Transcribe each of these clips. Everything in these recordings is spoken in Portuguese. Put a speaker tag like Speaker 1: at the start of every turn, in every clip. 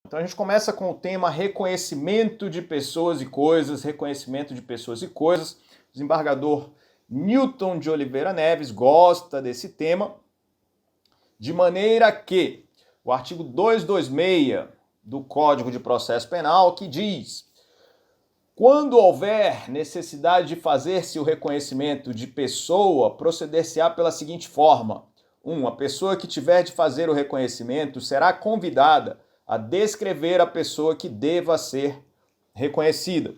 Speaker 1: Então a gente começa com o tema reconhecimento de pessoas e coisas, reconhecimento de pessoas e coisas. O desembargador Newton de Oliveira Neves gosta desse tema, de maneira que o artigo 226 do Código de Processo Penal, que diz: quando houver necessidade de fazer-se o reconhecimento de pessoa, proceder-se-á pela seguinte forma. 1. A pessoa que tiver de fazer o reconhecimento será convidada a descrever a pessoa que deva ser reconhecida.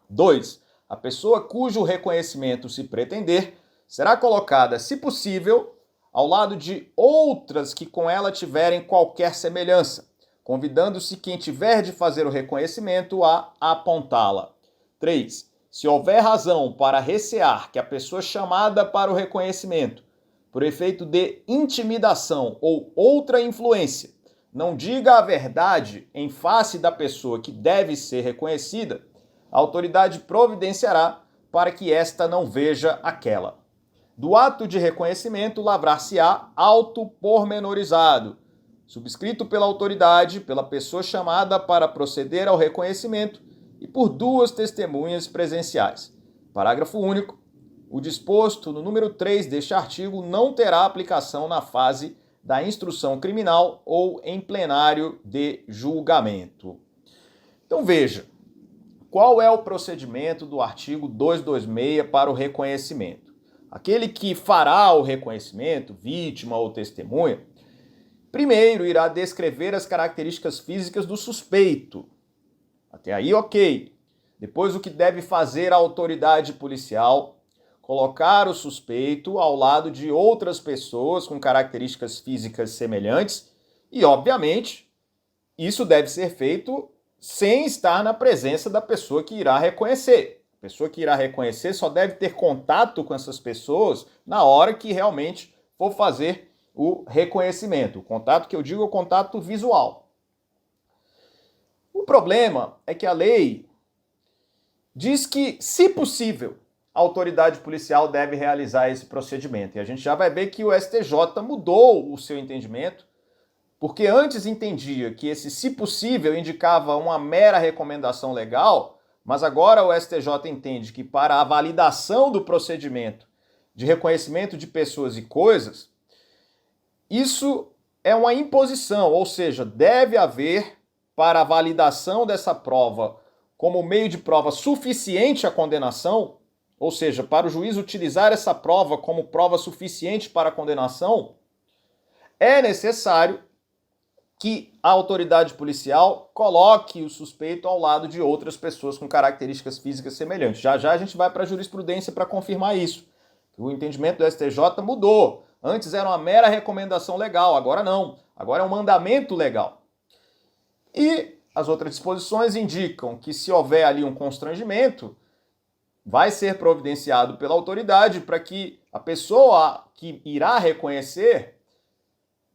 Speaker 1: 2. A pessoa cujo reconhecimento se pretender será colocada, se possível, ao lado de outras que com ela tiverem qualquer semelhança, convidando-se quem tiver de fazer o reconhecimento a apontá-la. 3. Se houver razão para recear que a pessoa chamada para o reconhecimento, por efeito de intimidação ou outra influência, não diga a verdade em face da pessoa que deve ser reconhecida, a autoridade providenciará para que esta não veja aquela. Do ato de reconhecimento lavrar-se-á auto pormenorizado, subscrito pela autoridade, pela pessoa chamada para proceder ao reconhecimento e por 2 testemunhas presenciais. Parágrafo único. O disposto no número 3 deste artigo não terá aplicação na fase da instrução criminal ou em plenário de julgamento. Então veja, qual é o procedimento do artigo 226 para o reconhecimento? Aquele que fará o reconhecimento, vítima ou testemunha, primeiro irá descrever as características físicas do suspeito. Até aí, ok. Depois, o que deve fazer a autoridade policial? Colocar o suspeito ao lado de outras pessoas com características físicas semelhantes e, obviamente, isso deve ser feito sem estar na presença da pessoa que irá reconhecer. A pessoa que irá reconhecer só deve ter contato com essas pessoas na hora que realmente for fazer o reconhecimento. O contato que eu digo é o contato visual. O problema é que a lei diz que, se possível, a autoridade policial deve realizar esse procedimento. E a gente já vai ver que o STJ mudou o seu entendimento, porque antes entendia que esse se possível indicava uma mera recomendação legal, mas agora o STJ entende que para a validação do procedimento de reconhecimento de pessoas e coisas, isso é uma imposição, ou seja, deve haver para a validação dessa prova como meio de prova suficiente à condenação, ou seja, para o juiz utilizar essa prova como prova suficiente para a condenação, é necessário que a autoridade policial coloque o suspeito ao lado de outras pessoas com características físicas semelhantes. Já já a gente vai para a jurisprudência para confirmar isso. O entendimento do STJ mudou. Antes era uma mera recomendação legal, agora não. Agora é um mandamento legal. E as outras disposições indicam que se houver ali um constrangimento, vai ser providenciado pela autoridade para que a pessoa que irá reconhecer,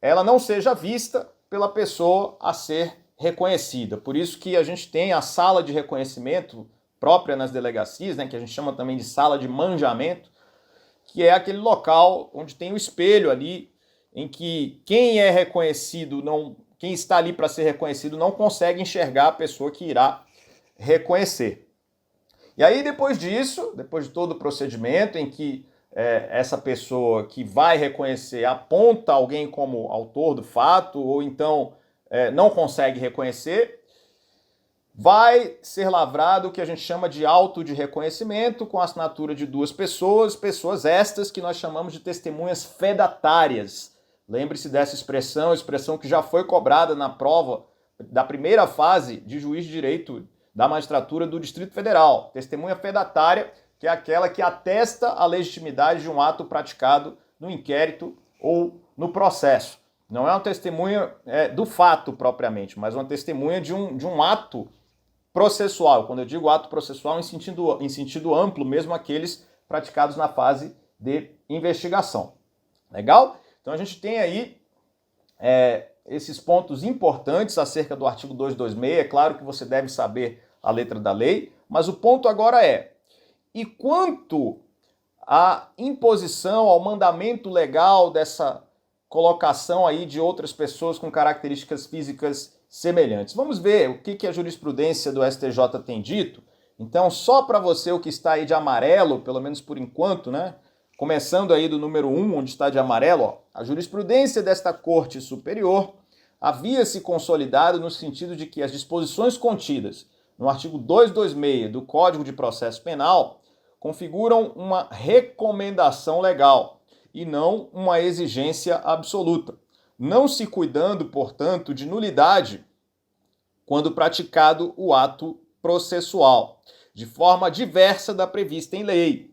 Speaker 1: ela não seja vista pela pessoa a ser reconhecida. Por isso que a gente tem a sala de reconhecimento própria nas delegacias, né, que a gente chama também de sala de manjamento, que é aquele local onde tem o espelho ali, em que quem é reconhecido, quem está ali para ser reconhecido não consegue enxergar a pessoa que irá reconhecer. E aí, depois disso, depois de todo o procedimento em que essa pessoa que vai reconhecer aponta alguém como autor do fato, ou então não consegue reconhecer, vai ser lavrado o que a gente chama de auto de reconhecimento, com a assinatura de 2 pessoas, pessoas estas que nós chamamos de testemunhas fedatárias. Lembre-se dessa expressão que já foi cobrada na prova da primeira fase de juiz de direito da magistratura do Distrito Federal. Testemunha fedatária, que é aquela que atesta a legitimidade de um ato praticado no inquérito ou no processo. Não é uma testemunha do fato propriamente, mas uma testemunha de um ato processual. Quando eu digo ato processual, em sentido amplo, mesmo aqueles praticados na fase de investigação. Legal? Então a gente tem aí esses pontos importantes acerca do artigo 226. É claro que você deve saber a letra da lei, mas o ponto agora é: e quanto à imposição, ao mandamento legal dessa colocação aí de outras pessoas com características físicas semelhantes. Vamos ver o que a jurisprudência do STJ tem dito. Então, só para você o que está aí de amarelo, pelo menos por enquanto, né? Começando aí do número 1, onde está de amarelo, ó, a jurisprudência desta Corte Superior havia se consolidado no sentido de que as disposições contidas no artigo 226 do Código de Processo Penal configuram uma recomendação legal e não uma exigência absoluta, não se cuidando, portanto, de nulidade quando praticado o ato processual, de forma diversa da prevista em lei.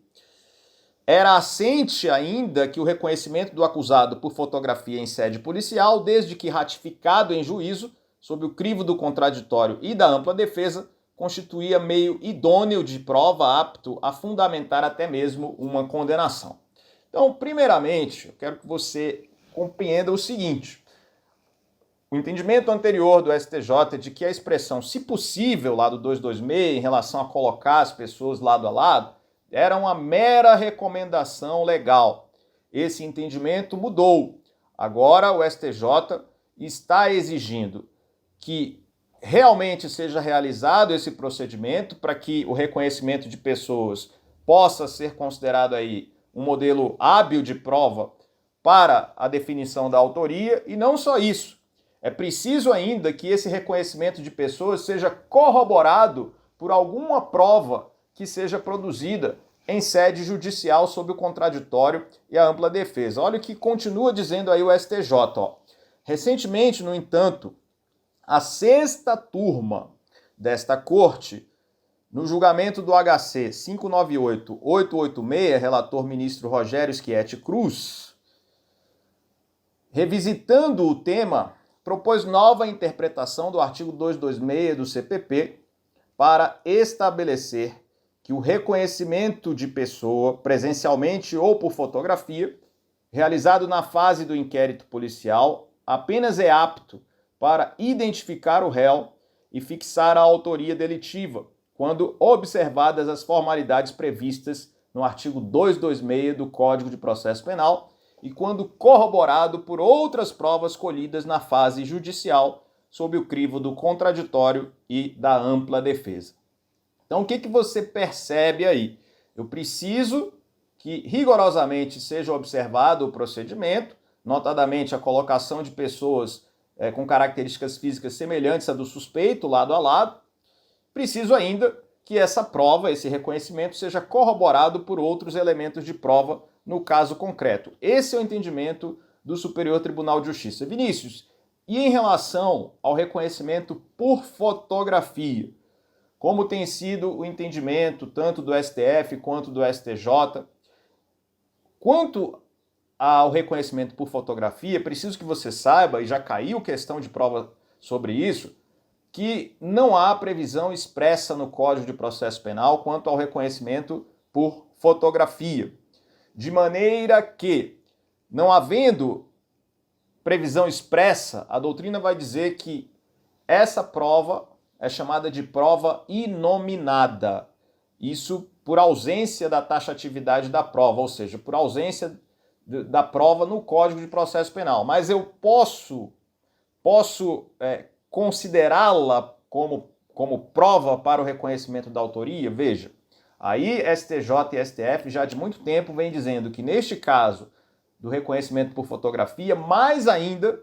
Speaker 1: Era assente ainda que o reconhecimento do acusado por fotografia em sede policial, desde que ratificado em juízo, sob o crivo do contraditório e da ampla defesa, constituía meio idôneo de prova apto a fundamentar até mesmo uma condenação. Então, primeiramente, eu quero que você compreenda o seguinte: o entendimento anterior do STJ de que a expressão "se possível", lá do 226, em relação a colocar as pessoas lado a lado, era uma mera recomendação legal. Esse entendimento mudou. Agora o STJ está exigindo que realmente seja realizado esse procedimento para que o reconhecimento de pessoas possa ser considerado aí um modelo hábil de prova para a definição da autoria, e não só isso. É preciso ainda que esse reconhecimento de pessoas seja corroborado por alguma prova que seja produzida em sede judicial sob o contraditório e a ampla defesa. Olha o que continua dizendo aí o STJ. Ó. Recentemente, no entanto, a sexta turma desta corte, no julgamento do HC 598-886, relator ministro Rogério Schietti Cruz, revisitando o tema, propôs nova interpretação do artigo 226 do CPP para estabelecer que o reconhecimento de pessoa, presencialmente ou por fotografia, realizado na fase do inquérito policial, apenas é apto para identificar o réu e fixar a autoria delitiva, quando observadas as formalidades previstas no artigo 226 do Código de Processo Penal e quando corroborado por outras provas colhidas na fase judicial sob o crivo do contraditório e da ampla defesa. Então, o que você percebe aí? Eu preciso que rigorosamente seja observado o procedimento, notadamente a colocação de pessoas com características físicas semelhantes à do suspeito, lado a lado. Preciso ainda que essa prova, esse reconhecimento, seja corroborado por outros elementos de prova no caso concreto. Esse é o entendimento do Superior Tribunal de Justiça. Vinícius, e em relação ao reconhecimento por fotografia, como tem sido o entendimento tanto do STF quanto do STJ? Quanto ao reconhecimento por fotografia, preciso que você saiba, e já caiu questão de prova sobre isso, que não há previsão expressa no Código de Processo Penal quanto ao reconhecimento por fotografia. De maneira que, não havendo previsão expressa, a doutrina vai dizer que essa prova é chamada de prova inominada. Isso por ausência da taxatividade da prova, ou seja, por ausência da prova no Código de Processo Penal. Mas eu posso considerá-la como prova para o reconhecimento da autoria? Veja, aí STJ e STF já de muito tempo vem dizendo que neste caso do reconhecimento por fotografia, mais ainda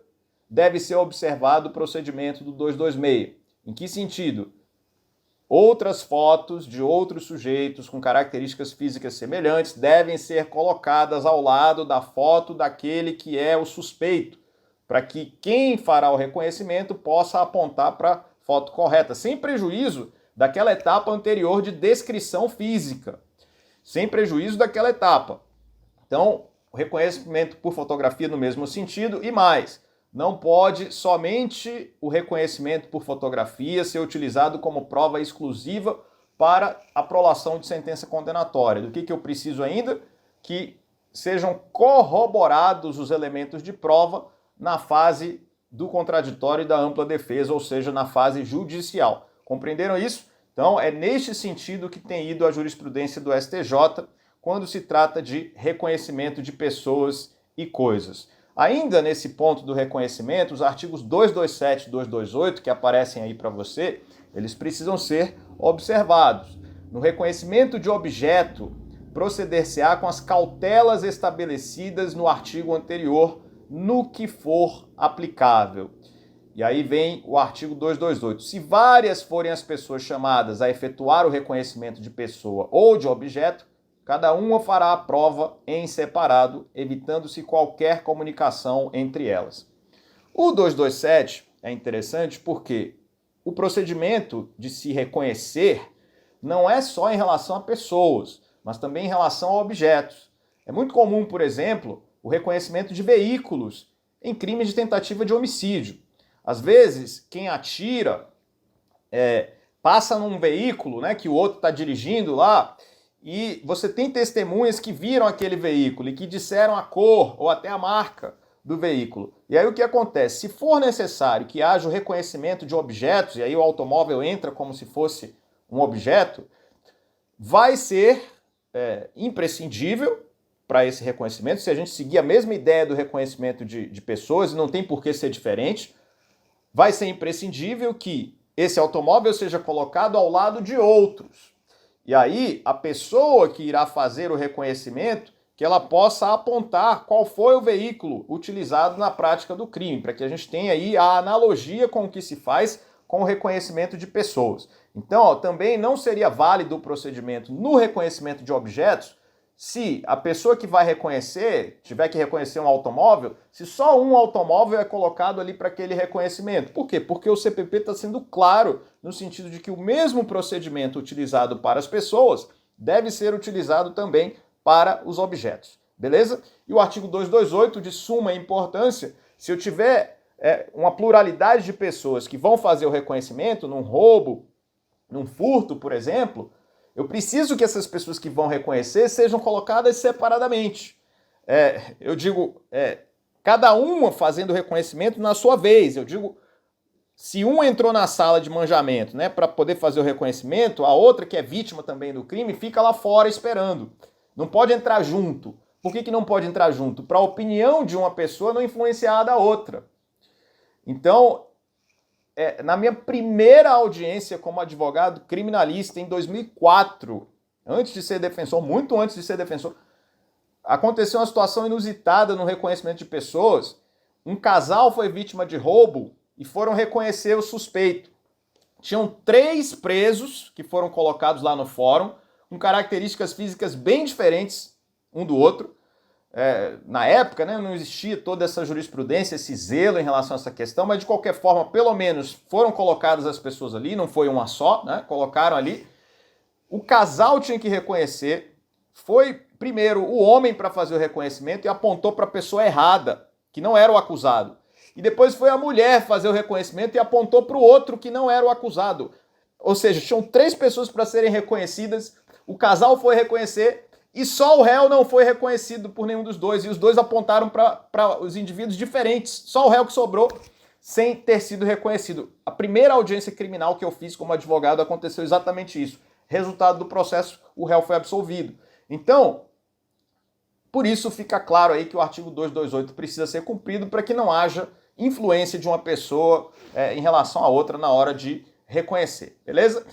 Speaker 1: deve ser observado o procedimento do 226. Em que sentido? Outras fotos de outros sujeitos com características físicas semelhantes devem ser colocadas ao lado da foto daquele que é o suspeito, para que quem fará o reconhecimento possa apontar para a foto correta, sem prejuízo daquela etapa anterior de descrição física, sem prejuízo daquela etapa. Então, o reconhecimento por fotografia no mesmo sentido e mais. Não pode somente o reconhecimento por fotografia ser utilizado como prova exclusiva para a prolação de sentença condenatória. Do que eu preciso ainda? Que sejam corroborados os elementos de prova na fase do contraditório e da ampla defesa, ou seja, na fase judicial. Compreenderam isso? Então, é neste sentido que tem ido a jurisprudência do STJ quando se trata de reconhecimento de pessoas e coisas. Ainda nesse ponto do reconhecimento, os artigos 227 e 228, que aparecem aí para você, eles precisam ser observados. No reconhecimento de objeto, proceder-se-á com as cautelas estabelecidas no artigo anterior, no que for aplicável. E aí vem o artigo 228. Se várias forem as pessoas chamadas a efetuar o reconhecimento de pessoa ou de objeto, cada uma fará a prova em separado, evitando-se qualquer comunicação entre elas. O 227 é interessante porque o procedimento de se reconhecer não é só em relação a pessoas, mas também em relação a objetos. É muito comum, por exemplo, o reconhecimento de veículos em crimes de tentativa de homicídio. Às vezes, quem atira passa num veículo, né, que o outro está dirigindo lá, e você tem testemunhas que viram aquele veículo e que disseram a cor ou até a marca do veículo. E aí o que acontece? Se for necessário que haja o reconhecimento de objetos, e aí o automóvel entra como se fosse um objeto, vai ser imprescindível para esse reconhecimento, se a gente seguir a mesma ideia do reconhecimento de pessoas, e não tem por que ser diferente, vai ser imprescindível que esse automóvel seja colocado ao lado de outros. E aí, a pessoa que irá fazer o reconhecimento, que ela possa apontar qual foi o veículo utilizado na prática do crime, para que a gente tenha aí a analogia com o que se faz com o reconhecimento de pessoas. Então, também não seria válido o procedimento no reconhecimento de objetos se a pessoa que vai reconhecer, tiver que reconhecer um automóvel, se só um automóvel é colocado ali para aquele reconhecimento. Por quê? Porque o CPP está sendo claro no sentido de que o mesmo procedimento utilizado para as pessoas deve ser utilizado também para os objetos. Beleza? E o artigo 228, de suma importância, se eu tiver uma pluralidade de pessoas que vão fazer o reconhecimento num roubo, num furto, por exemplo, eu preciso que essas pessoas que vão reconhecer sejam colocadas separadamente. Eu digo, cada uma fazendo o reconhecimento na sua vez. Eu digo, se um entrou na sala de manjamento, né, para poder fazer o reconhecimento, a outra, que é vítima também do crime, fica lá fora esperando. Não pode entrar junto. Por que não pode entrar junto? Para a opinião de uma pessoa não influenciar a da outra. Então, na minha primeira audiência como advogado criminalista, em 2004, antes de ser defensor, muito antes de ser defensor, aconteceu uma situação inusitada no reconhecimento de pessoas. Um casal foi vítima de roubo e foram reconhecer o suspeito. Tinham 3 presos que foram colocados lá no fórum, com características físicas bem diferentes um do outro. Na época, né, não existia toda essa jurisprudência, esse zelo em relação a essa questão, mas de qualquer forma, pelo menos foram colocadas as pessoas ali, não foi uma só, né, colocaram ali. O casal tinha que reconhecer, foi primeiro o homem para fazer o reconhecimento e apontou para a pessoa errada, que não era o acusado. E depois foi a mulher fazer o reconhecimento e apontou para o outro que não era o acusado. Ou seja, tinham 3 pessoas para serem reconhecidas, o casal foi reconhecer e só o réu não foi reconhecido por nenhum dos dois. E os dois apontaram para os indivíduos diferentes. Só o réu que sobrou sem ter sido reconhecido. A primeira audiência criminal que eu fiz como advogado aconteceu exatamente isso. Resultado do processo, o réu foi absolvido. Então, por isso fica claro aí que o artigo 228 precisa ser cumprido para que não haja influência de uma pessoa em relação à outra na hora de reconhecer. Beleza?